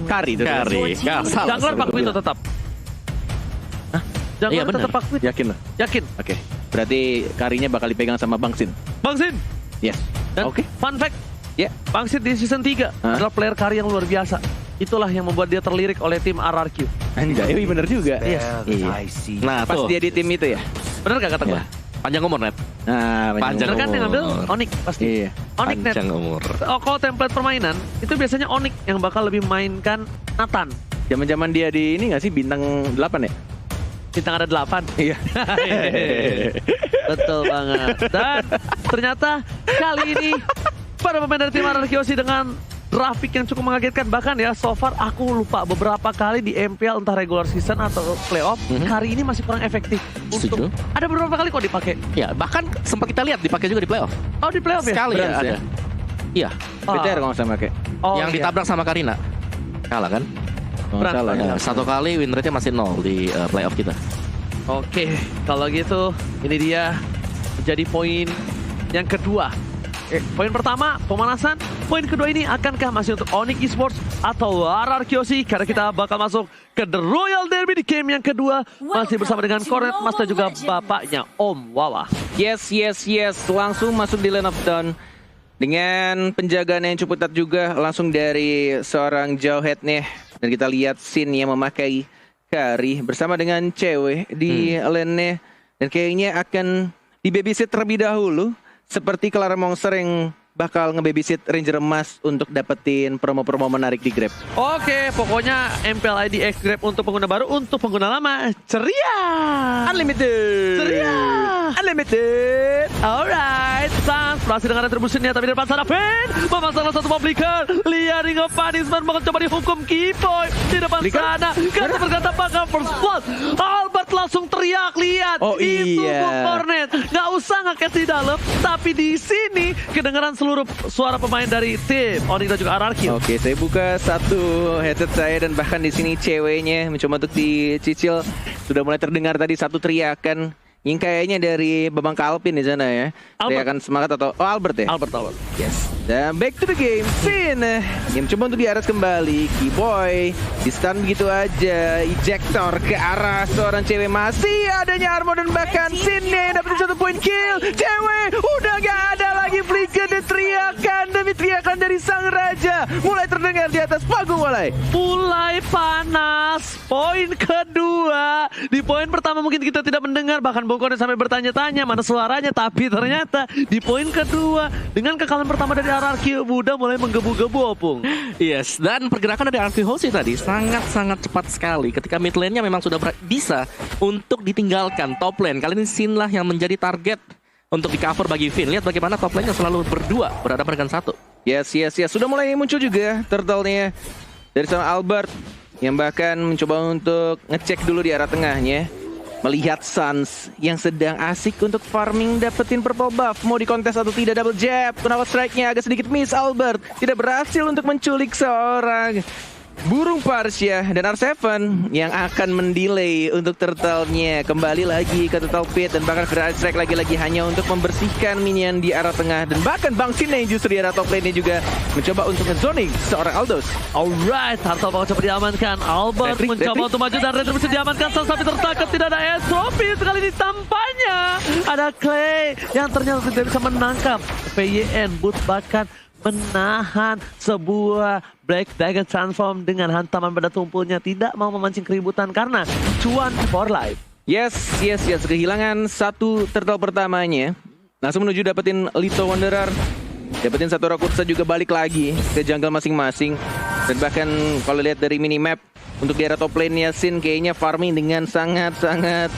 Kari itu. Kari. Nggak salah. Jungler Pak Wito tetap. Hah? Jungler Iya, benar. tetap Pak Wito. Yakin loh? Yakin. Oke. Berarti Karinya bakal dipegang sama Bang Sin. Bang Sin. Yes. Dan Oke. fun fact, Ya. Bang Sin di season 3 adalah player Kari yang luar biasa. Itulah yang membuat dia terlirik oleh tim RRQ. Anjay, bener juga. Iya. Iya. Nah, Pas tuh. dia di tim itu ya? Bener gak kata gue? Iya. Panjang umur, Net. Nah, Panjang Bener kan yang ngambil umur. Onyx pasti. Iya. Onyx net. Panjang umur. Oh, kalau template permainan, itu biasanya Onyx yang bakal lebih mainkan Nathan. Zaman-zaman dia di ini nggak sih bintang 8 ya? Bintang ada 8. Iya. Betul banget. Dan ternyata kali ini para pemain dari tim RRQ dengan grafik yang cukup mengagetkan. Bahkan ya, so far aku lupa beberapa kali di MPL entah regular season atau playoff, hari ini masih kurang efektif. Setuju. Ada beberapa kali kok dipakai. Ya, bahkan sempat kita lihat dipakai juga di playoff. Oh, di playoff ya? Sekali ya Brans ada. ya? Iya, BTR kalau nggak sama kayak. Oh, yang iya. ditabrak sama Karina. Kalah kan? Oh, Brans, salah. Ya, satu kali win rate-nya masih 0 di playoff kita. Oke, kalau gitu ini dia menjadi poin yang kedua. Poin pertama pemanasan, poin kedua ini akankah masih untuk Onyx Esports atau RRQ? Karena kita bakal masuk ke The Royal Derby di game yang kedua, masih bersama dengan Cornet Mas dan juga bapaknya Om Wawa. Yes. Langsung masuk di lane of down. Dengan penjagaan yang cukup ketat juga. Langsung dari seorang Jawhead nih. Dan kita lihat Sin yang memakai Kari bersama dengan cewek di lane-nya. Dan kayaknya akan di babysit terlebih dahulu. Seperti Clara Monster yang bakal nge-babysit Ranger Emas untuk dapetin promo-promo menarik di Grab. Oke, pokoknya MPL ID X Grab untuk pengguna baru, untuk pengguna lama ceria. Unlimited! Ceria. Unlimited! Alright, Sans berhasil dengan retribusinya, tapi di depan sana Finn memasang salah satu publiker. Lihat Ring of Punishment mencoba dihukum Kiboy di depan sana. Kata berkata pakai first blood. Albert langsung teriak, lihat Oh, itu iya. Bung Cornet. Nggak usah nge-catch di dalam, tapi di sini kedengaran seluruh suara pemain dari tim Onyx dan juga RRQ. Oke, saya buka satu headset saya dan bahkan di sini ceweknya mencoba untuk dicicil. Sudah mulai terdengar tadi satu teriakan yang kayaknya dari Babang Kalpin di sana ya. Albert. Teriakan semangat atau Albert ya? Albert. Yes. Dan back to the game. Sin yang mencoba untuk diaras kembali. Keyboy di stun begitu aja. Ejector ke arah seorang cewek. Masih adanya Armor dan bahkan Sin yang dapat satu poin kill. Cewek udah gak ada lagi flicker dan teriakan demi teriakan dari sang raja mulai terdengar di atas panggung mulai. Mulai panas. Poin kedua. Di poin pertama mungkin kita tidak mendengar, bahkan Bung Cornet sampai bertanya-tanya mana suaranya, tapi ternyata di poin kedua dengan kekalahan pertama dari RRQ udah mulai menggebu-gebu, Opung. Yes, dan pergerakan dari RRQ Hoshi tadi sangat-sangat cepat sekali. Ketika mid lane-nya memang sudah bisa untuk ditinggalkan top lane. Kali ini Sin lah yang menjadi target untuk di cover bagi Finn. Lihat bagaimana top lane-nya selalu berdua berhadapan dengan satu. Yes. Sudah mulai muncul juga turtle-nya dari sama Albert yang bahkan mencoba untuk ngecek dulu di arah tengahnya. Melihat Sans yang sedang asik untuk farming dapetin purple buff. Mau dikontes atau tidak double jab. Kenapa strike-nya agak sedikit miss. Albert tidak berhasil untuk menculik seorang burung Parsia dan R7 yang akan mendelay untuk turtle-nya. Kembali lagi ke turtle pit dan bahkan Federal Strike lagi-lagi hanya untuk membersihkan minion di arah tengah. Dan bahkan Bang Sin yang justru di arah top lane-nya juga mencoba untuk nge-zoning seorang Aldos. Alright, Turtle bakal coba diamankan. Albert Retrik. mencoba untuk maju dan Retro bisa diamankan. Sampai tertangkap, tidak ada entropy. Sekali ini tampaknya ada Clay yang ternyata tidak bisa menangkap PYN. Boot bahkan menahan sebuah Black Dagger Transform dengan hantaman pada tumpulnya. Tidak mau memancing keributan karena cuan for life. Yes. Kehilangan satu turtle pertamanya. Langsung menuju dapetin Lito Wanderer. Dapetin satu Rakursa juga balik lagi ke jungle masing-masing. Dan bahkan kalau lihat dari minimap untuk di arah top lane-nya Sin kayaknya farming dengan sangat-sangat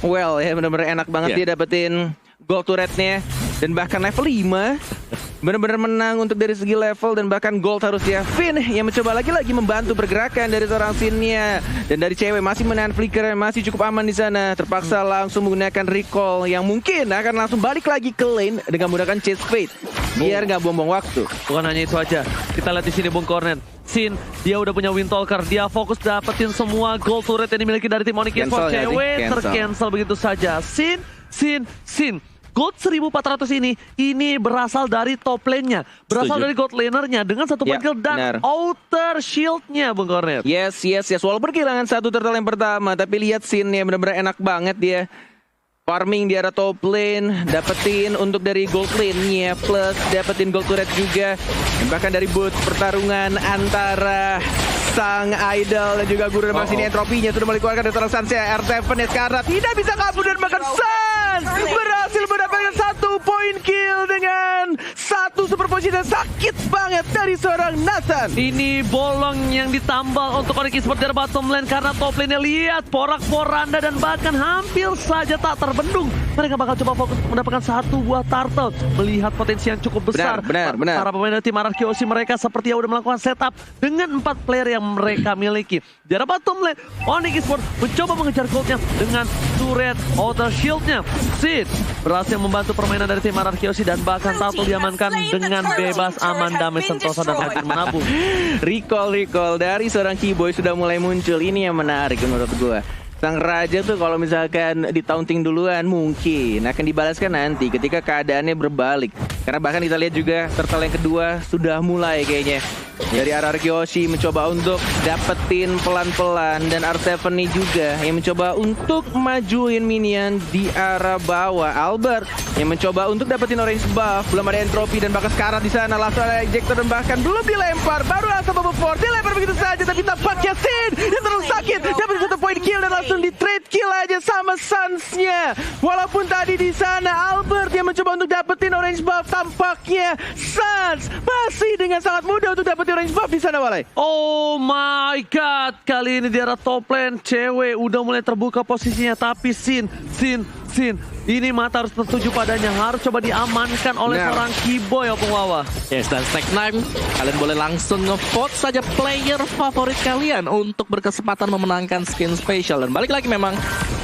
well ya. Bener-bener enak banget dia dapetin gold turret-nya. Dan bahkan level 5 benar-benar menang untuk dari segi level dan bahkan gold harusnya. Finn yang mencoba lagi-lagi membantu pergerakan dari seorang Sin-nya. Dan dari cewek masih menahan flicker, masih cukup aman di sana. Terpaksa langsung menggunakan recall yang mungkin akan langsung balik lagi ke lane dengan menggunakan Chase Fate biar nggak buang-buang waktu. Bukan hanya itu aja, kita lihat di sini Bung Cornet. Sin, dia udah punya Windtalker, dia fokus dapetin semua gold turret yang dimiliki dari tim Onyx Esports. Cancel ya, Cewek cancel. tercancel begitu saja. Sin. Gold 1400 ini berasal dari top lane-nya, berasal Setuju. dari gold laner-nya dengan satu Ya, point kill dan benar. outer shield-nya, Bung Cornet. Yes. Walaupun kehilangan satu turtle yang pertama, tapi lihat scene-nya benar-benar enak banget dia. Farming di arah top lane, dapetin untuk dari gold lane-nya, plus dapetin gold turret juga. Dan bahkan dari booth pertarungan antara sang idol dan juga guru dan ini entropinya sudah mulai keluarkan dari seorang Sans ya. R7 ya sekarang tidak bisa kabur dan bahkan Sans berhasil mendapatkan 1 point kill dengan 1 super position dan sakit banget dari seorang Nathan. Ini bolong yang ditambal untuk Onyx Esports dari bottom lane karena top lane-nya lihat porak-poranda dan bahkan hampir saja tak terbendung. Mereka bakal coba fokus mendapatkan 1 buah turtle. Melihat potensi yang cukup besar. Benar. Para pemain dari tim Arkeosi mereka seperti yang udah melakukan setup dengan 4 player yang mereka miliki. Di arah bottom lane, Onyx Esports mencoba mengejar goldnya dengan turret outer shield-nya. Sid berhasil membantu permainan dari tim Arkeosi dan bahkan turtle diamankan dengan bebas, aman, damai, sentosa dan hampir menabung. Recall dari seorang Keyboy sudah mulai muncul. Ini yang menarik menurut gua. Sang raja tuh kalau misalkan ditaunting duluan mungkin akan dibalaskan nanti ketika keadaannya berbalik. Karena bahkan kita lihat juga turtle yang kedua sudah mulai kayaknya. Dari arah Arkeoshi mencoba untuk dapetin pelan-pelan dan R7 nih juga yang mencoba untuk majuin minion di arah bawah. Albert yang mencoba untuk dapetin orange buff, belum ada entropy dan bahkan sekarang di sana langsung ada ejector dan bahkan belum dilempar, baru langsung bubble force dilempar begitu saja tapi tampaknya Sin yang terlalu sakit dapat 1 point kill dan langsung di trade kill aja sama Sans-nya. Walaupun tadi di sana Albert yang mencoba untuk dapetin orange buff, tampaknya Sans masih dengan sangat mudah untuk dapetin orange buff di sana, Walai. Oh my god, kali ini di arah top lane cewek udah mulai terbuka posisinya, tapi Sin ini mata harus tertuju padanya, harus coba diamankan oleh seorang Keyboy Opung Wawa. Yes, dan stack time, kalian boleh langsung nge-vote saja player favorit kalian untuk berkesempatan memenangkan skin special. Dan balik lagi memang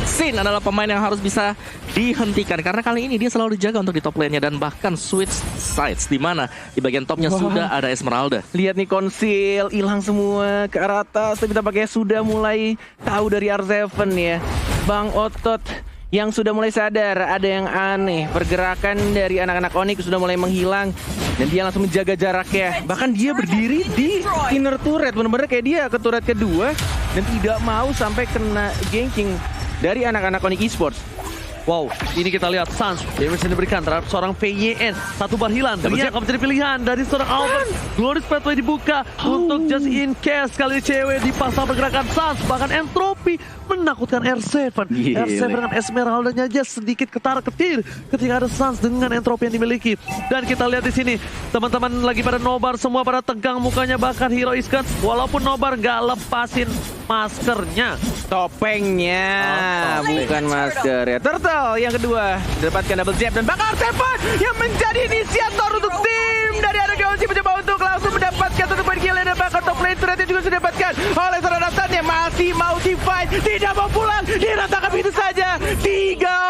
Sin adalah pemain yang harus bisa dihentikan karena kali ini dia selalu dijaga untuk di top lane-nya dan bahkan switch sides di mana di bagian topnya sudah ada Esmeralda. Lihat nih konsil hilang semua ke arah atas, tapi tampaknya sudah mulai tahu dari R7 ya. Bang Otot yang sudah mulai sadar ada yang aneh. Pergerakan dari anak-anak Onyx sudah mulai menghilang dan dia langsung menjaga jaraknya. Bahkan dia berdiri di inner turret, benar-benar kayak dia ke turret kedua dan tidak mau sampai kena ganking dari anak-anak Onyx Esports. Wow, ini kita lihat Sans damage yang diberikan terhadap seorang PYN. 1 bar hilang, dia akan menjadi pilihan dari seorang Albert. Glorious Pathway dibuka untuk just in case kali ini cewek dipasang pergerakan Sans. Bahkan entropy menakutkan R7. R7 dengan Esmeralda-nya aja sedikit ketar-ketir ketika ada Sans dengan entropy yang dimiliki. Dan kita lihat di sini teman-teman lagi pada nobar, semua pada tegang mukanya, bahkan Hero Iskan walaupun nobar nggak lepasin maskernya. Topengnya, bukan masker ya. Turtle yang kedua mendapatkan double jab dan bakal R7 yang menjadi inisiator untuk tim dari Arkeosi mencoba untuk langsung mendapatkan 1 point kill dan bahkan top lane turretnya juga sudah didapatkan oleh seorang Nathan yang masih mau di-fight, tidak mau pulang, diratakan begitu saja. 3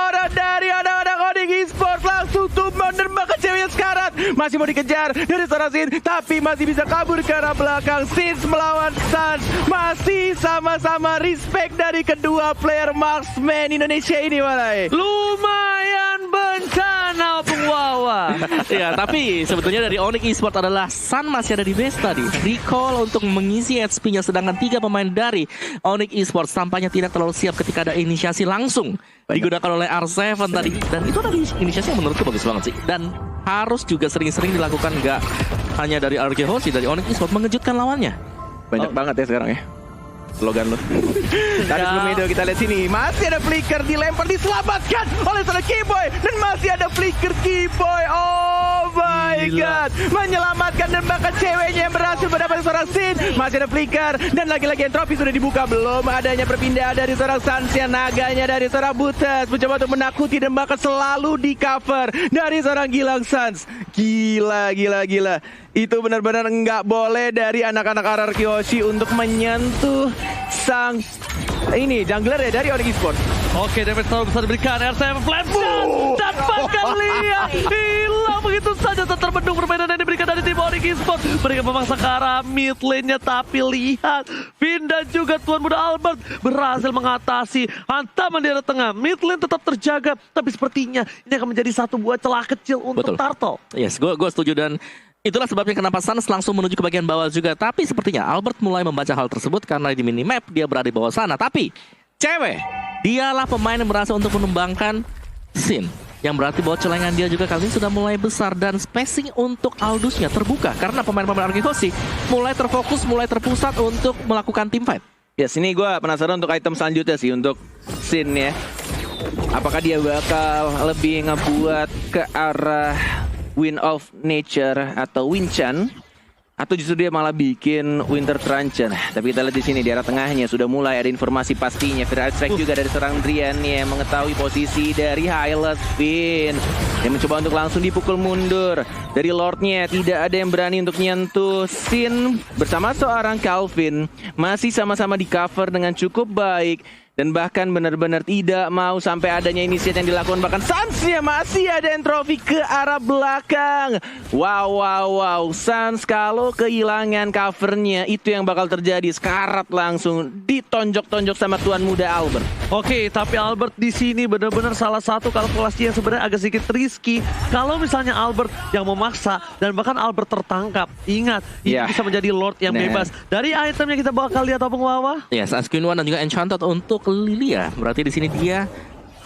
orang dari anak-anak Onyx Esports langsung tumbang dan bahkan cewek sekarat masih mau dikejar dari seorang Sin tapi masih bisa kabur ke arah belakang. Sins melawan Sans masih sama-sama respect dari kedua player marksman Indonesia ini, Walai. Lumayan bencana Opung Wawa. Ya, tapi sebetulnya dari Onyx Esports adalah Sun masih ada di base tadi. Recall untuk mengisi HP-nya, sedangkan 3 pemain dari Onyx Esports tampaknya tidak terlalu siap ketika ada inisiasi langsung digunakan oleh R7 tadi. Dan itu tadi inisiasi yang menurutku bagus banget sih. Dan harus juga sering-sering dilakukan, nggak hanya dari Arkeosi, dari Onyx Esports mengejutkan lawannya. Banyak banget ya sekarang ya slogan lo. Tadi sebelum itu kita lihat sini masih ada flicker dilempar, diselamatkan oleh seorang Keyboy dan masih ada flicker Keyboy. Oh my god, menyelamatkan dan bahkan ceweknya yang berhasil mendapatkan seorang Sin. Masih ada flicker dan lagi-lagi entropy sudah dibuka, belum adanya perpindahan dari seorang Sansia, naganya dari seorang Butas mencoba untuk menakuti dan bahkan selalu di cover dari seorang Gilang Sans. Gila. Itu benar-benar nggak boleh dari anak-anak Arkeosi untuk menyentuh sang ini jungler ya dari Onyx Esports. Oke, damage terlalu besar diberikan. R7 flash dan bahkan lihat hilang begitu saja terbendung permainan yang diberikan dari tim Onyx Esports. Mereka memaksa ke arah mid lane-nya, tapi lihat Finn dan juga Tuan Muda Albert berhasil mengatasi hantaman di arah tengah. Mid lane tetap terjaga, tapi sepertinya ini akan menjadi satu buah celah kecil untuk Betul. Turtle. Yes, gue setuju dan itulah sebabnya kenapa Suns langsung menuju ke bagian bawah juga. Tapi sepertinya Albert mulai membaca hal tersebut karena di minimap dia berada di bawah sana. Tapi cewek, dialah pemain yang berhasil untuk menumbangkan Sin. Yang berarti bahwa celengan dia juga kali ini sudah mulai besar dan spacing untuk Aldusnya terbuka karena pemain-pemain Arkihosi mulai terfokus, mulai terpusat untuk melakukan team fight. Ya, sini gue penasaran untuk item selanjutnya sih untuk Sin ya. Apakah dia bakal lebih ngebuat ke arah Wind of Nature atau Winchan, atau justru dia malah bikin Winter Truncheon. Tapi kita lihat di sini di arah tengahnya sudah mulai ada informasi pastinya. Viral Strike juga dari seorang Drian yang mengetahui posisi dari Hylas Finn yang mencoba untuk langsung dipukul mundur dari Lordnya. Tidak ada yang berani untuk nyentuh Sin bersama seorang Calvin. Masih sama-sama di cover dengan cukup baik. Dan bahkan benar-benar tidak mau sampai adanya inisiat yang dilakukan. Bahkan Suns-nya masih ada entropi ke arah belakang. Wow. Suns kalau kehilangan covernya itu yang bakal terjadi. Sekarat langsung ditonjok-tonjok sama Tuan Muda Albert. Oke, tapi Albert di sini benar-benar salah satu kalkulasi yang sebenarnya agak sedikit risky. Kalau misalnya Albert yang memaksa dan bahkan Albert tertangkap, ingat ini bisa menjadi Lord yang bebas. Dari item yang kita bakal lihat Opung Wawa. Yes, Askin One dan juga Enchanted untuk Lilia. Berarti di sini dia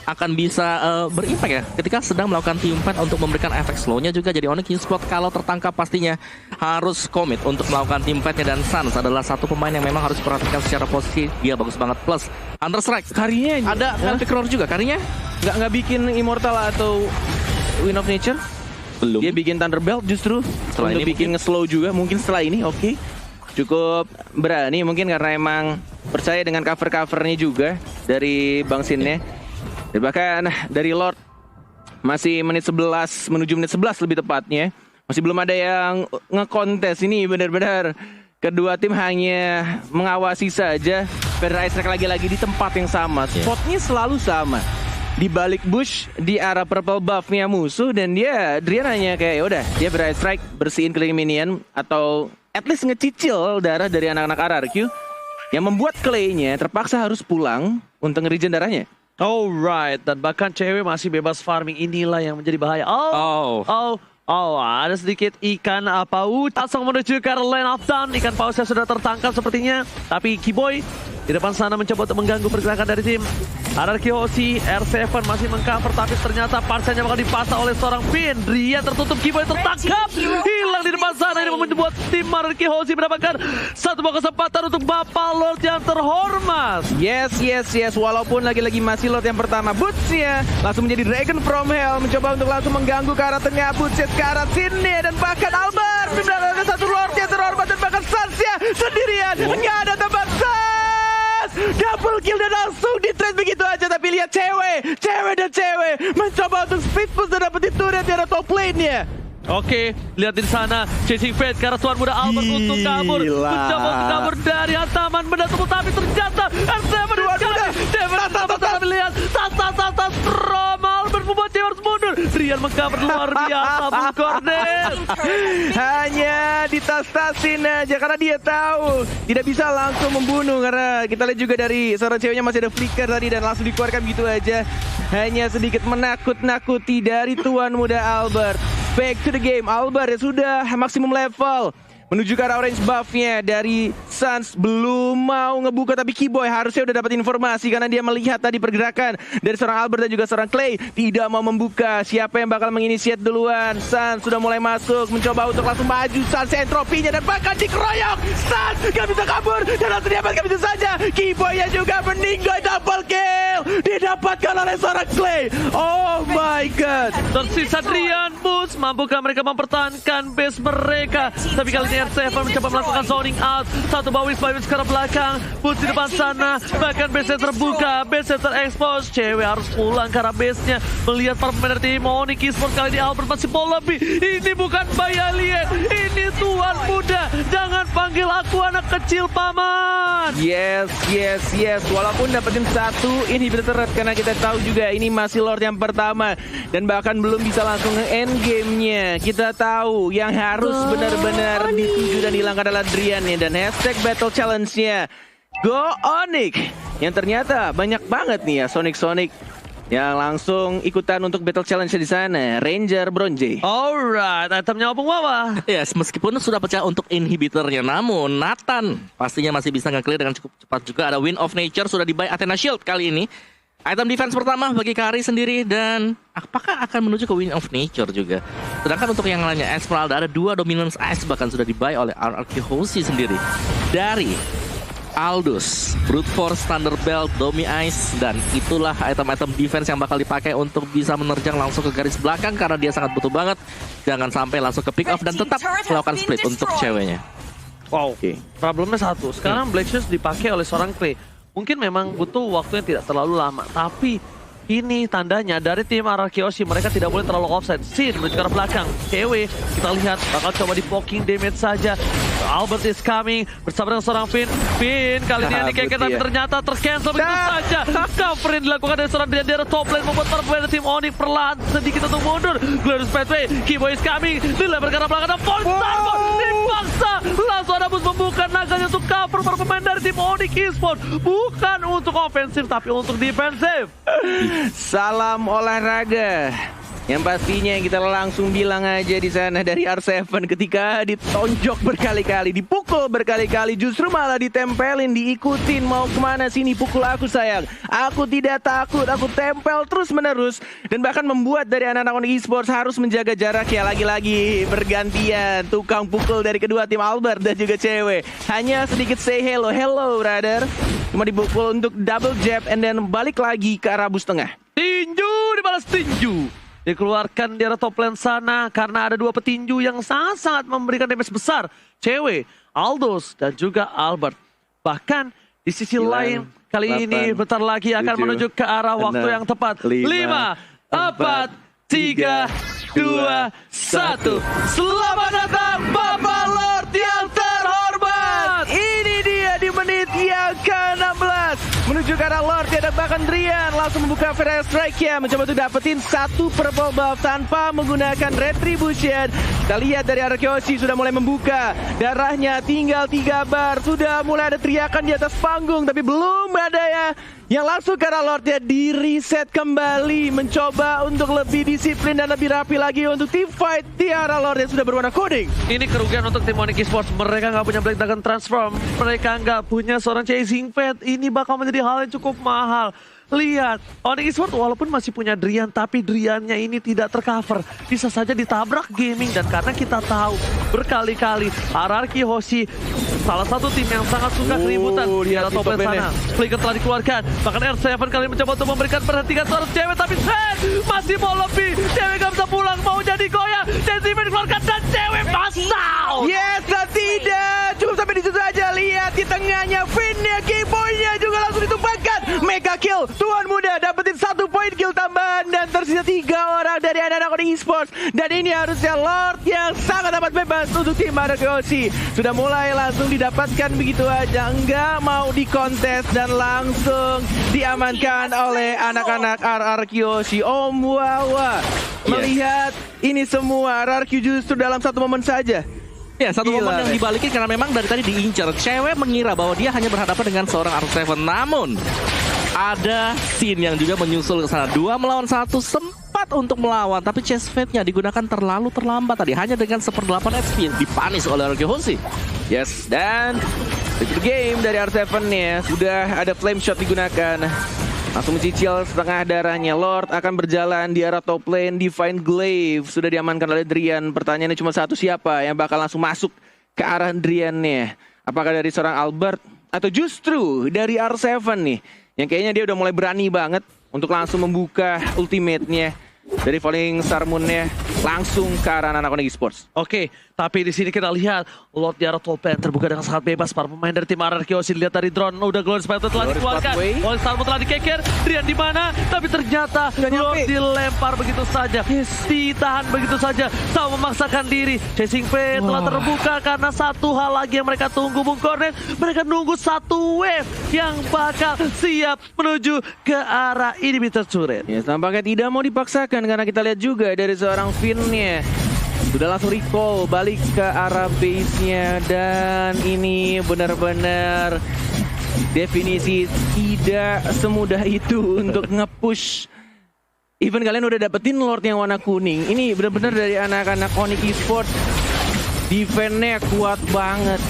akan bisa berimpact ya ketika sedang melakukan team fight untuk memberikan efek slownya juga. Jadi Onyx Esports kalau tertangkap pastinya harus komit untuk melakukan team fightnya. Dan Suns adalah satu pemain yang memang harus diperhatikan secara posisi. Dia bagus banget plus Under Strike. Karinya Ada pick roll juga karinya. nggak bikin Immortal atau Wind of Nature. Belum. Dia bikin Thunderbelt justru Setelah untuk ini bikin nge-slow juga. Mungkin setelah ini oke. Cukup berani mungkin karena emang percaya dengan cover-covernya juga dari Bang Sinnya. Dan bahkan dari Lord masih menit 11 menuju menit 11 lebih tepatnya. Masih belum ada yang ngekontes ini, benar-benar kedua tim hanya mengawasi saja. Federal Strike lagi-lagi di tempat yang sama. Spotnya selalu sama. Di balik bush di arah purple buff-nya musuh dan dia hanya kayak yaudah dia Federal Strike bersihin keliling minion atau at least ngecicil darah dari anak-anak RRQ yang membuat Clay-nya terpaksa harus pulang untuk nge-regen darahnya. Alright, dan bahkan cewek masih bebas farming, inilah yang menjadi bahaya. Ada sedikit ikan paus langsung menuju ke lane of down. Ikan pausnya sudah tertangkap sepertinya, tapi Kiboy di depan sana mencoba untuk mengganggu pergerakan dari tim Arkihosi. R7 masih mengcover, tapi ternyata parselnya bakal dipasang oleh seorang Finn. Dia tertutup, Kiboy tertangkap, hilang di depan sana. Ini membuat tim Arkihosi mendapatkan satu buah kesempatan untuk Bapak Lord yang terhormat. Yes. Walaupun lagi-lagi masih Lord yang pertama, Boots-nya langsung menjadi Dragon from Hell, mencoba untuk langsung mengganggu ke arah tengah. Boots-nya ke arah sini dan bahkan Albert mendapatkan satu Lord yang terhormat dan bahkan Suns-nya sendirian. Nggak ada tempat Suns. Double kill dan langsung di-trade begitu aja. Tapi lihat cewek mencoba untuk speed push dan dapetin turret di arah top lane-nya. Oke, lihat di sana chasing fate ke arah Tuan Muda Albert untuk kabur. Mencoba untuk kabur dari hantaman benda tubuh, tapi ternyata R7 melihat tas Rom Albert membuat cewek harus mundur. Drian mengcover luar biasa Bung Cornet. Hanya ditas-tasin aja karena dia tahu tidak bisa langsung membunuh. Karena kita lihat juga dari seorang ceweknya masih ada flicker tadi dan langsung dikeluarkan gitu aja. Hanya sedikit menakut-nakuti dari Tuan Muda Albert. Back to the game, Albert ya sudah maksimum level menuju ke arah orange buff-nya dari Suns. Belum mau ngebuka, tapi Kiboy harusnya udah dapat informasi karena dia melihat tadi pergerakan dari seorang Albert dan juga seorang Clay. Tidak mau membuka, siapa yang bakal menginisiat duluan. Suns sudah mulai masuk, mencoba untuk langsung maju. Suns entropinya dan bahkan dikeroyok. Suns gak bisa kabur dan langsung diamankan begitu saja. Kiboy-nya juga meninggal, double kill didapatkan oleh seorang Clay. Oh my god. Tersisa Drian Boots, mampukah mereka mempertahankan base mereka? Tapi kali ini R7 mencoba melakukan zoning out. Satu bawis ke arah belakang. Boots di depan sana. Bahkan base terbuka. Base terekspos. Cewek harus pulang ke arah base-nya. Melihat para pemain dari tim Onyx Esports kali ini Albert masih mau lebih. Ini bukan bayi alien. Ini tuan muda. Jangan panggil aku anak kecil, paman. Yes. Walaupun dapetin satu inhibitor turret, karena kita tahu juga ini masih Lord yang pertama dan bahkan belum bisa langsung nge-end game-nya. Kita tahu yang harus benar-benar dituju dan dihilangkan adalah Drian nih, dan hashtag battle challenge-nya Go Onyx yang ternyata banyak banget nih ya Sonic yang langsung ikutan untuk battle challenge di sana. Ranger Bronze. Alright, itemnya opung bawah. Yes, meskipun sudah pecah untuk inhibitornya, namun Nathan pastinya masih bisa nge-clear dengan cukup cepat juga. Ada Wind of Nature sudah di-buy Athena Shield kali ini. Item defense pertama bagi Kari sendiri, dan apakah akan menuju ke Wind of Nature juga. Sedangkan untuk yang lainnya, Esmeralda ada 2 Dominance Ice bahkan sudah di-buy oleh RRQ Hoshi sendiri. Dari Aldous, Brute Force, Thunderbelt, Domi Ice, dan itulah item-item defense yang bakal dipakai untuk bisa menerjang langsung ke garis belakang karena dia sangat butuh banget. Jangan sampai langsung ke pick off dan tetap melakukan split untuk ceweknya. Wow, problemnya satu. Sekarang Black Shoes dipakai oleh seorang Clay. Mungkin memang butuh waktu yang tidak terlalu lama, tapi ini tandanya dari tim RRQ Hoshi mereka tidak boleh terlalu offside. Sin menuju ke arah belakang. Cewek kita lihat bakal coba di poking damage saja. Albert is coming bersama dengan seorang Finn. Finn kali ini yang dikeket tapi ternyata tercancel begitu saja. Coverin dilakukan dari seorang Drian. Dia ada top lane membuat para pemain tim Onyx perlahan sedikit untuk mundur. Glorious Pathway, Kiboy is coming. Dilempar ke arah belakang dan Volstar dipaksa. Langsung ada bus membuka naganya untuk cover para pemain dari tim Onyx Esports. Bukan untuk ofensif tapi untuk defensif. Salam olahraga. Yang pastinya kita langsung bilang aja di sana dari R7 ketika ditonjok berkali-kali, dipukul berkali-kali, justru malah ditempelin, diikutin. Mau kemana sini, pukul aku sayang. Aku tidak takut, aku tempel terus-menerus. Dan bahkan membuat dari anak-anak Onyx Esports harus menjaga jarak ya. Lagi-lagi bergantian tukang pukul dari kedua tim Albert dan juga cewek. Hanya sedikit say hello, brother. Cuma dipukul untuk double jab and then balik lagi ke arah bus tengah. Tinju dibalas tinju. Dikeluarkan di arah top lane sana karena ada 2 petinju yang sangat-sangat memberikan damage besar. Cewek, Aldous dan juga Albert. Bahkan di sisi lain kali 8, ini bentar lagi akan 7, menuju ke arah 6, waktu yang tepat. 5, 4, 3, 2, 1. Selamat datang Bapak Lord yang terhormat. Ini dia di menit yang ke-16. Menuju ke arah Lord dan bahkan Drian langsung membuka Fire Strike ya, mencoba untuk dapetin 1 purple buff tanpa menggunakan Retribution. Kita lihat dari RRQ Hoshi sudah mulai membuka. Darahnya tinggal 3 bar. Sudah mulai ada teriakan di atas panggung tapi belum ada ya. Yang langsung ke arah Lord ya, di reset kembali, mencoba untuk lebih disiplin dan lebih rapi lagi untuk team fight di arah Lord yang sudah berwarna kuning. Ini kerugian untuk tim Onyx Esports. Mereka nggak punya Black Dragon Transform, mereka nggak punya seorang Chasing Pad. Ini bakal menjadi hal yang cukup mahal. Lihat, Onyx Esports walaupun masih punya Drian, tapi Driannya ini tidak tercover. Bisa saja ditabrak gaming, dan karena kita tahu berkali-kali RRQ Hoshi salah satu tim yang sangat suka keributan di arah top lane sana. Flicker telah dikeluarkan, bahkan R7 kali mencoba untuk memberikan perhatian seorang cewek, tapi Sen masih mau lebih. Cewek gak bisa pulang, mau jadi goyang. Sentiment dikeluarkan dan cewek pasal. Yes, tidak. Cukup sampai di situ aja. Lihat di tengahnya, Finn-nya, keyboy-nya juga langsung ditumpahkan. Mega kill. Tuan muda dapetin 1 poin kill tambahan dan tersisa 3 orang dari anak-anak Onyx Esports. Dan ini harusnya Lord yang sangat amat bebas untuk tim RRQ Hoshi. Sudah mulai langsung didapatkan begitu aja, enggak mau dikontes dan langsung diamankan oleh anak-anak RRQ Hoshi. Om Wawa melihat ini semua, RRQ justru dalam 1 momen saja. Ya, satu momen yang dibalikin karena memang dari tadi diincar. Cewek mengira bahwa dia hanya berhadapan dengan seorang R7, namun ada Sin yang juga menyusul ke sana. 2 melawan 1, sempat untuk melawan, tapi chase fate-nya digunakan terlalu terlambat tadi. Hanya dengan 1/8 HP dipanis oleh RRQ Hoshi. Yes, dan the game dari R7-nya sudah ada flame shot digunakan. Langsung mencicil setengah darahnya. Lord akan berjalan di arah top lane. Divine Glaive sudah diamankan oleh Drian. Pertanyaannya cuma satu, siapa yang bakal langsung masuk ke arah Drian-nya? Apakah dari seorang Albert atau justru dari R7 nih? Yang kayaknya dia udah mulai berani banget untuk langsung membuka ultimate-nya. dari Falling Star Moon-nya langsung ke arah anak Onyx Esports. Oke, tapi di sini kita lihat Lord di arah top lane terbuka dengan sangat bebas. Para pemain dari tim RRQ dilihat dari drone, udah Glorious Pathway telah Glorious dikeluarkan. Pathway. Falling Star Moon telah dikeker. Drian di mana? Tapi ternyata Nggak Lord nyampe. dilempar begitu saja. Ditahan begitu saja. Sama memaksakan diri. Chasing Play telah terbuka karena satu hal lagi yang mereka tunggu, Bung Cornet. Mereka nunggu satu wave yang bakal siap menuju ke arah inhibitor turret. Ya, tampaknya tidak mau dipaksakan karena kita lihat juga dari seorang Finn-nya sudah langsung recall balik ke arah base-nya, dan ini benar-benar definisi tidak semudah itu untuk nge-push. Even kalian udah dapetin Lord yang warna kuning, ini benar-benar dari anak-anak Onyx Esports defense-nya kuat banget.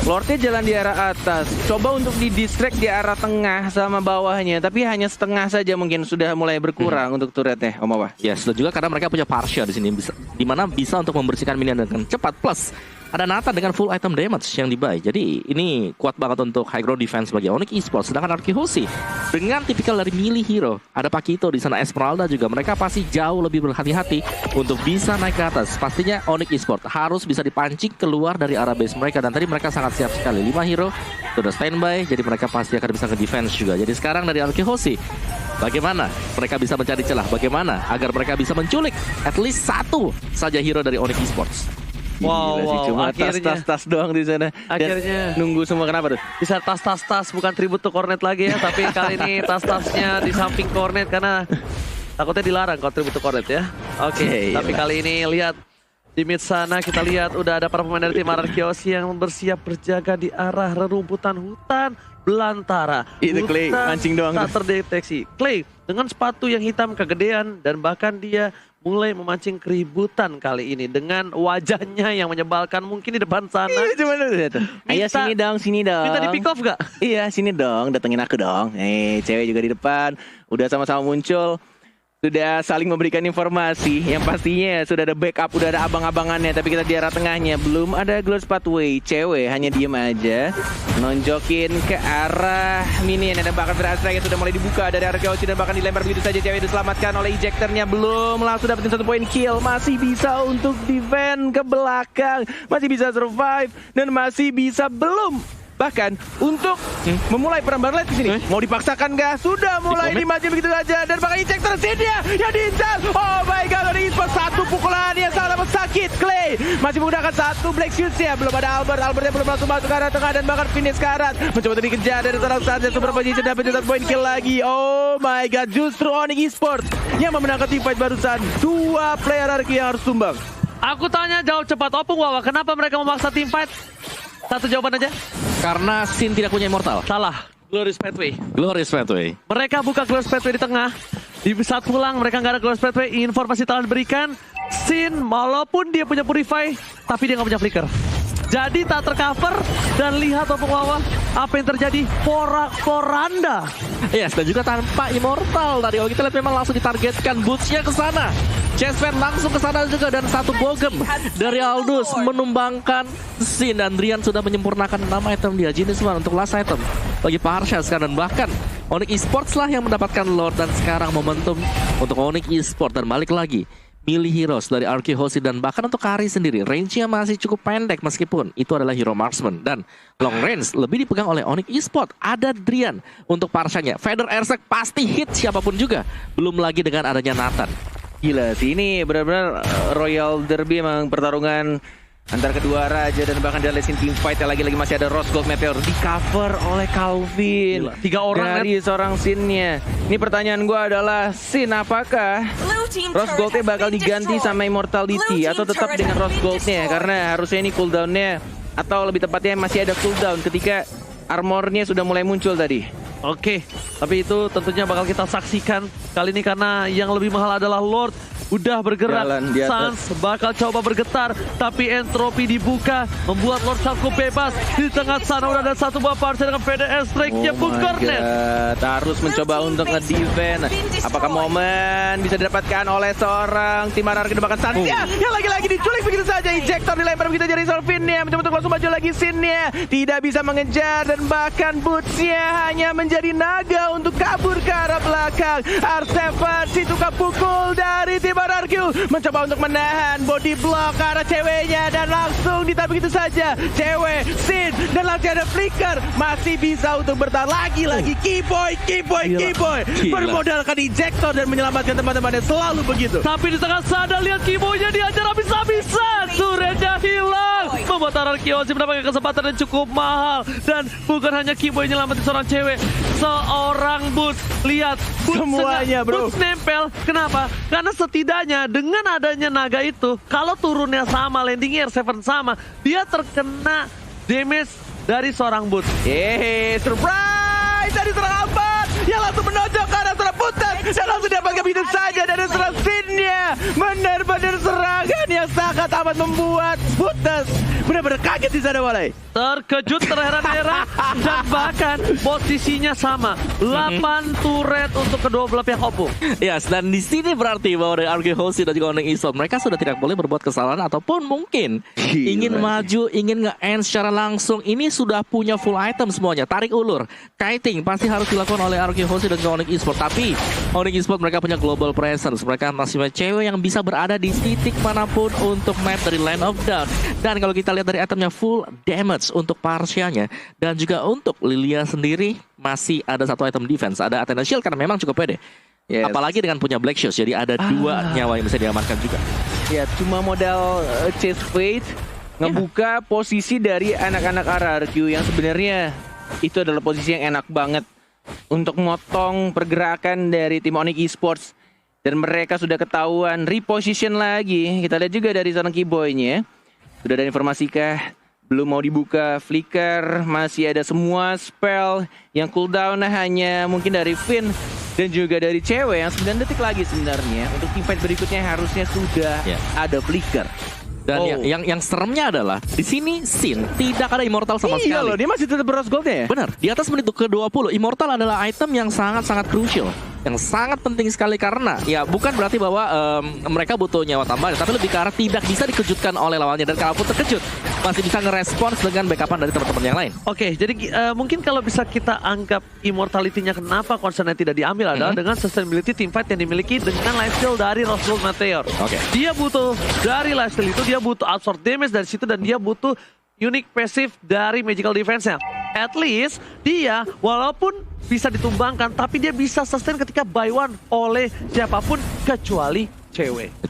Lordnya jalan di arah atas, coba untuk di-distract di arah tengah sama bawahnya, tapi hanya setengah saja mungkin sudah mulai berkurang untuk turretnya, Om Awa. Yes, dan juga karena mereka punya Partia di sini, di mana bisa untuk membersihkan minion dengan cepat. Plus ada Nathan dengan full item damage yang dibuy. Jadi ini kuat banget untuk high ground defense bagi Onyx Esports. Sedangkan Arkihosi dengan tipikal dari melee hero, ada Pakito di sana, Esmeralda juga, mereka pasti jauh lebih berhati-hati untuk bisa naik ke atas. Pastinya Onyx Esports harus bisa dipancing keluar dari arah base mereka, dan tadi mereka sangat siap sekali. 5 hero sudah standby, jadi mereka pasti akan bisa nge-defense juga. Jadi sekarang dari Arkihosi, bagaimana mereka bisa mencari celah, bagaimana agar mereka bisa menculik at least satu saja hero dari Onyx Esports. Wow, Gila sih, cuma akhirnya. tas doang di sana. Akhirnya. Dan nunggu semua, kenapa tuh? Bisa tas-tas bukan tribut to Cornet lagi ya, tapi kali ini tas-tasnya di samping Cornet karena takutnya dilarang kalau tribut to Cornet ya. Oke, tapi kali ini lihat di mid sana, kita lihat udah ada para pemain dari tim RRQ yang bersiap berjaga di arah rerumputan hutan belantara. Itu Clay, Hutan mancing doang tak tuh. terdeteksi. Clay dengan sepatu yang hitam kegedean, dan bahkan dia mulai memancing keributan kali ini dengan wajahnya yang menyebalkan mungkin di depan sana. Iya, cuma tuh. Ayo Minta- sini dong, sini dong. Minta di pick off gak? Iya, sini dong, datengin aku dong. Cewek juga di depan, udah sama-sama muncul. Sudah saling memberikan informasi, yang pastinya sudah ada backup, udah ada abang-abangannya. Tapi kita di arah tengahnya belum ada Glorious Pathway. Cewek hanya diem aja, nonjokin ke arah minion. Dan bahkan strike sudah mulai dibuka dari arah Gauchi, dan bahkan dilempar begitu saja. Cewek diselamatkan oleh ejectornya, belum langsung dapetin 1 poin kill. Masih bisa untuk defend ke belakang, masih bisa survive, dan masih bisa belum bahkan untuk memulai perang baru di sini. Mau dipaksakan gak? Sudah mulai dimaju begitu saja, dan bahkan injektor Zinnia yang diincar. Oh my god, dari Esports satu pukulan yang sangat amat sakit. Clay masih menggunakan satu Black Shoes ya. Belum ada Albertnya belum langsung masuk ke arah tengah, dan bahkan finish ke arah. Mencoba tadi dikejar dari seorang saja super position, dapat 1 poin kill lagi. Oh my god, justru Onyx Esports yang memenangkan team fight barusan. 2 player RRQ yang harus tumbang. Aku tanya jawab cepat, Opung Wawa, kenapa mereka memaksa team fight? Satu jawaban aja. Karena Sin tidak punya immortal. Salah. Glorious Pathway. Glorious Pathway. Mereka buka Glorious Pathway di tengah. Di saat pulang mereka nggak ada Glorious Pathway. Informasi telah diberikan. Sin walaupun dia punya Purify, tapi dia nggak punya Flicker. Jadi tak tercover, dan lihat Opung Wawa apa yang terjadi. Poranda. Yes, dan juga tanpa immortal tadi. Kalau kita lihat memang langsung ditargetkan boots-nya ke sana. Chessman langsung ke sana juga, dan 1 bogem dari Aldous menumbangkan Sin, dan Drian sudah menyempurnakan 6 item dia. Genius One untuk last item bagi Parsha sekarang, dan bahkan Onyx Esports lah yang mendapatkan Lord, dan sekarang momentum untuk Onyx Esports, dan balik lagi milih heroes dari Arkihosi, dan bahkan untuk Kari sendiri range-nya masih cukup pendek meskipun itu adalah hero marksman, dan long range lebih dipegang oleh Onyx Esports. Ada Drian untuk Parshanya, Feather Airstrike pasti hit siapapun juga, belum lagi dengan adanya Nathan. Gila sih, ini benar-benar Royal Derby, emang pertarungan antar kedua raja, dan bahkan di lesin team fight lagi-lagi masih ada Rose Gold Meteor di cover oleh Calvin. Gila, 3 orang dari seorang Sin-nya. Ini pertanyaan gue adalah, Sin apakah Rose Gold-nya bakal diganti sama Immortality atau tetap dengan Rose Gold-nya? Karena harusnya ini cooldown-nya, atau lebih tepatnya masih ada cooldown ketika armor-nya sudah mulai muncul tadi. Oke, tapi itu tentunya bakal kita saksikan kali ini, karena yang lebih mahal adalah Lord. Udah bergerak, Jalan di atas. Sans bakal coba bergetar, tapi entropi dibuka, membuat Lord Sharko bebas. Di tengah sana udah ada 1 buah Parsa dengan Feather Airstrike-nya Bung Cornet. Harus mencoba untuk nge-defend. Apakah momen bisa didapatkan oleh seorang tim RRQ bahkan Sansia yang lagi-lagi diculik begitu saja. Injektor dilempar begitu jadi Solvinnya mencoba untuk langsung maju lagi Sinnya. Tidak bisa mengejar dan bahkan Bootsnya hanya menjadi naga untuk kabur ke arah belakang. R7 Situka pukul dari tim RRQ mencoba untuk menahan body block ke arah ceweknya dan langsung ditarik begitu saja. Cewek, Sin dan langsung ada Flicker masih bisa untuk bertahan lagi-lagi. Keyboy bermodalkan injektor dan menyelamatkan teman-temannya selalu begitu. Tapi di tengah sana lihat Kimonya diajar habis-habisan. Turretnya hilang. Membuat RRQ mendapatkan kesempatan yang cukup mahal. Dan bukan hanya Kimo yang nyelamatin seorang cewek. Seorang Boots. Lihat. Boots semuanya bro. Boots nempel. Kenapa? Karena setidaknya dengan adanya naga itu. Kalau turunnya sama, landingnya R7 sama. Dia terkena damage dari seorang Boots. Surprise dari seorang Albert yang langsung menojok ke arah seorang Putas dan langsung dapatkan begitu saja dari seorang Sinnya. Benar-benar serangan yang sangat amat membuat Putas benar-benar kaget di sana Walai. Terkejut, terheran-heran, dan bahkan posisinya sama. 8 turret untuk kedua belah pihak Oppo. Yes, dan di sini berarti bahwa dari RRQ Hoshi dan juga Onyx Esports mereka sudah tidak boleh berbuat kesalahan ataupun mungkin ingin maju, ingin nge-end secara langsung. Ini sudah punya full item semuanya. Tarik ulur, kiting pasti harus dilakukan oleh RRQ Hoshi dan juga Onyx Esports. Tapi Onyx Esports mereka punya global presence. Mereka masih punya cewek yang bisa berada di titik manapun untuk map dari Land of Dawn. Dan kalau kita lihat dari itemnya full damage untuk Parsianya dan juga untuk Lilia sendiri masih ada satu item defense, ada Athena Shield karena memang cukup pede. Yes. Apalagi dengan punya Black Shoes, jadi ada 2 nyawa yang bisa diamankan juga. Ya, cuma modal Chase Fate ngebuka posisi dari anak-anak RRQ yang sebenarnya itu adalah posisi yang enak banget untuk motong pergerakan dari tim Onyx Esports. Dan mereka sudah ketahuan reposition lagi. Kita lihat juga dari seorang Keyboy-nya. Sudah ada informasikah? Belum mau dibuka Flicker, masih ada semua spell yang cooldown hanya mungkin dari Finn dan juga dari cewek yang 9 detik lagi sebenarnya. Untuk teamfight berikutnya harusnya sudah ada Flicker. Dan yang seremnya adalah di sini Sin tidak ada Immortal sama sekali. Iya loh, dia masih tetap Rose Gold-nya ya? Benar, di atas menit ke-20 Immortal adalah item yang sangat-sangat crucial, yang sangat penting sekali karena ya bukan berarti bahwa mereka butuh nyawa tambahan, tapi lebih ke arah tidak bisa dikejutkan oleh lawannya dan kalaupun terkejut masih bisa ngerespons dengan backupan dari teman-teman yang lain. Oke, jadi mungkin kalau bisa kita anggap immortality-nya kenapa concernnya tidak diambil adalah dengan sustainability teamfight yang dimiliki dengan lifesteal dari Rose Gold Meteor. Dia butuh dari lifesteal itu, dia butuh absorb damage dari situ dan dia butuh unique passive dari magical defense-nya. At least dia walaupun bisa ditumbangkan tapi dia bisa sustain ketika buy one oleh siapapun kecuali cewek.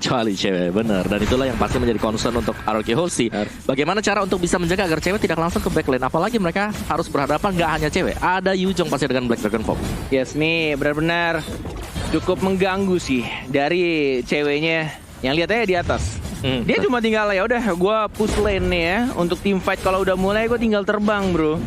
Bener. Dan itulah yang pasti menjadi concern untuk RRQ Hoshi. Bagaimana cara untuk bisa menjaga agar cewek tidak langsung ke backlane. Apalagi mereka harus berhadapan gak hanya cewek, ada Yujong pasti dengan Black Dragon Pop. Yes nih, benar-benar cukup mengganggu sih dari ceweknya. Yang lihat aja di atas. Dia cuma tinggal ya udah gue push lane nih ya. Untuk team fight kalau udah mulai gue tinggal terbang bro.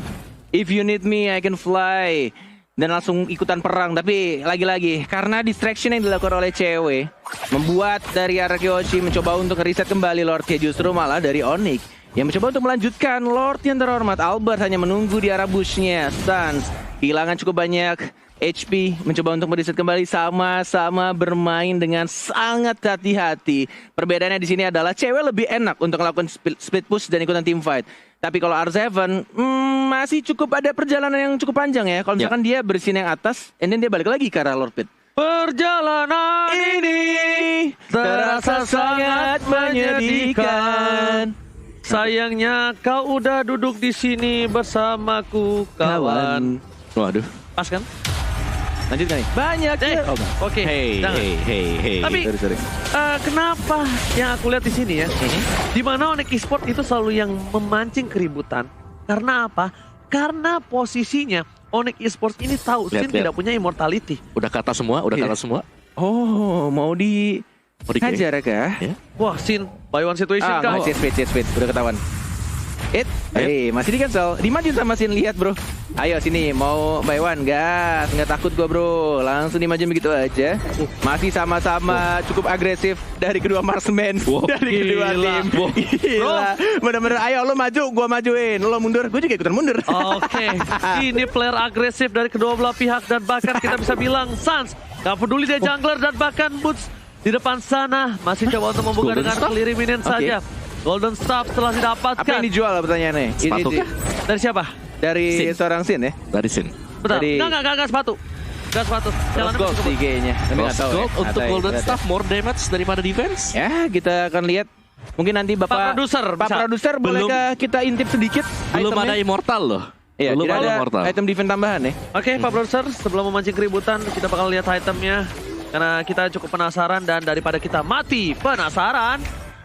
If you need me I can fly. Dan langsung ikutan perang. Tapi lagi-lagi karena distraction yang dilakukan oleh cewek membuat dari RRQ Hoshi mencoba untuk reset kembali Lordnya. Justru malah dari Onyx yang mencoba untuk melanjutkan Lord yang terhormat. Albert hanya menunggu di arah bushnya. Suns kehilangan cukup banyak HP, mencoba untuk mereset kembali, sama-sama bermain dengan sangat hati-hati. Perbedaannya di sini adalah cewek lebih enak untuk melakukan split push dan ikutan team fight. Tapi kalau R7 masih cukup ada perjalanan yang cukup panjang ya. Kalau misalkan dia bersihin yang atas, and then dia balik lagi ke arah Lord Pit. Perjalanan ini terasa sangat menyedihkan. Sayangnya kau udah duduk di sini bersamaku kawan. Waduh, pas kan? Lanjut kan nih? Banyak ya. Oke. Hey. Tapi sorry. kenapa yang aku lihat di sini ya? Di mana Onyx Esports itu selalu yang memancing keributan. Karena apa? Karena posisinya Onyx Esports ini tahu Sin tidak punya immortality. Udah kata semua, Oh, mau dihajar kah? Yeah. Wah, Sin buy one situation kah? Wait. Udah ketahuan. Masih di cancel. Dimajuin sama Sin, lihat bro. Ayo sini, mau buy one gas. Nggak takut gua bro. Langsung dimajuin begitu aja. Masih sama-sama cukup agresif dari kedua marksman. Dari kedua tim. Gila. Bener-bener ayo lo maju, gua majuin. Lo mundur, gua juga ikutan mundur. Oke. Ini player agresif dari kedua belah pihak. Dan bahkan kita bisa bilang Suns Gak peduli dia jungler dan bahkan Boots di depan sana masih coba untuk membuka Golden dengan Staff? clearing minion saja. Golden Staff setelah didapatkan. Apa yang dijual pertanyaannya? Sepatu kah? Dari siapa? Dari Sin. seorang Sin ya? Dari Sin. Bentar, Dari- enggak sepatu. Enggak sepatu. Jalannya Gold masih sih kebut. kayaknya. Tapi nggak Lost tahu Gold ya. untuk Atau Golden ya. Staff more damage daripada defense. Ya, kita akan lihat. Mungkin nanti Bapak produser Pak bisa. produser bolehkah kita intip sedikit Belum itemnya? ada Immortal loh. Iya, Belum tidak ada ada Immortal. item defense tambahan ya. Oke, Pak Produser, sebelum memancing keributan, kita bakal lihat itemnya. Karena kita cukup penasaran dan daripada kita mati penasaran,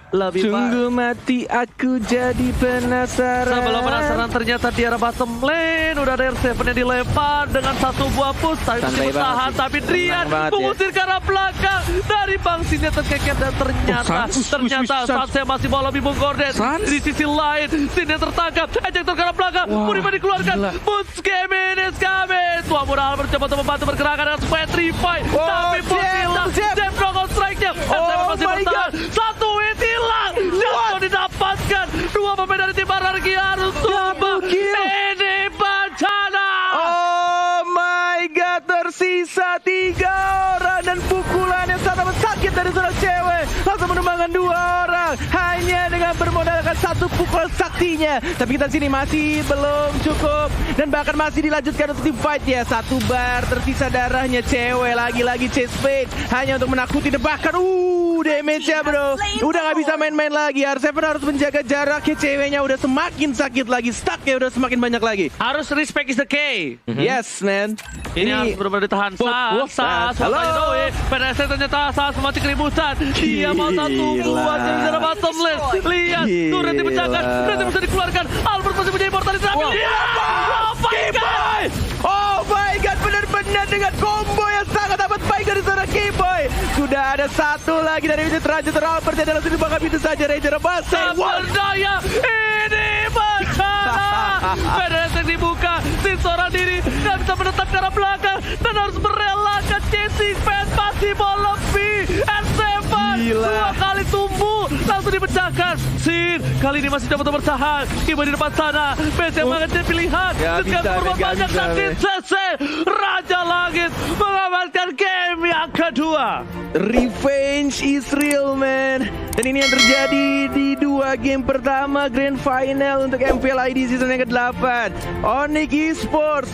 lebih baik. Sungguh mati aku jadi penasaran. Sebelum penasaran ternyata di arah bottom lane udah ada R7 yang dilempar dengan satu buah push tapi Santai masih bertahan, banget sih. tapi Drian Tenang banget ya. mengusir ke arah belakang dari Bang Sinnya terkeket dan ternyata Sans. saya masih mau lebih menggorden Sans. di sisi lain. Sinnya tertangkap, ejector ke arah belakang, Muriba dikeluarkan, Boots game is coming. Tua Mural mencoba untuk membantu bergerakan dengan Sweat Revive, tapi Posila Jam Dragon Strike-nya R7 masih my bertahan. Satu hit hilang, jatuh didapatkan. Dua pemain dari tim Ararki harus tumbang. Ini bencana. Oh my god, tersisa 3 orang dan pukulan yang sangat sakit dari seorang cewek langsung menumbangkan 2 orang hanya dengan bermodalkan satu pukul saktinya. Tapi kita sini masih belum cukup dan bahkan masih dilanjutkan untuk tim fight ya. 1 bar tersisa darahnya cewek lagi-lagi chase fate hanya untuk menakuti dan bahkan damage-nya bro. Udah nggak bisa main-main lagi. R7 harus menjaga jaraknya, ceweknya udah semakin sakit lagi, stuck-nya udah semakin banyak lagi. Harus respect is the key. Yes man. Ini harus benar-benar ditahan. Sas, halo. PDS ternyata Sas mati keributan. Dia mau satu Gila. buat jadi darah bottom lane. Lihat, turret dipecahkan, turret bisa dikeluarkan. Albert masih punya immortality tapi dia. Oh my god. Oh my god, benar-benar dengan combo yang sangat amat baik dari seorang Keyboy. Sudah ada satu lagi dari Wizard Ranger Albert yang langsung dibakar itu saja Ranger Base. Tak berdaya, ini bencana. PDS yang dibuka, Sin seorang diri, nggak bisa menetap ke arah belakang dan harus merelakan chasing fans masih mau lebih. R7 Gila. 2 kali tumbuh, langsung dipecahkan. Sin kali ini masih dapat bertahan. Kiba di depan sana, BC yang mengejar pilihan. Gak Dengan bisa, berbuat gak banyak bisa, dan men. CC Raja Langit mengamankan game yang kedua. Revenge is real man. Dan ini yang terjadi di 2 game pertama Grand Final untuk MPL ID season yang ke-8. Onyx Esports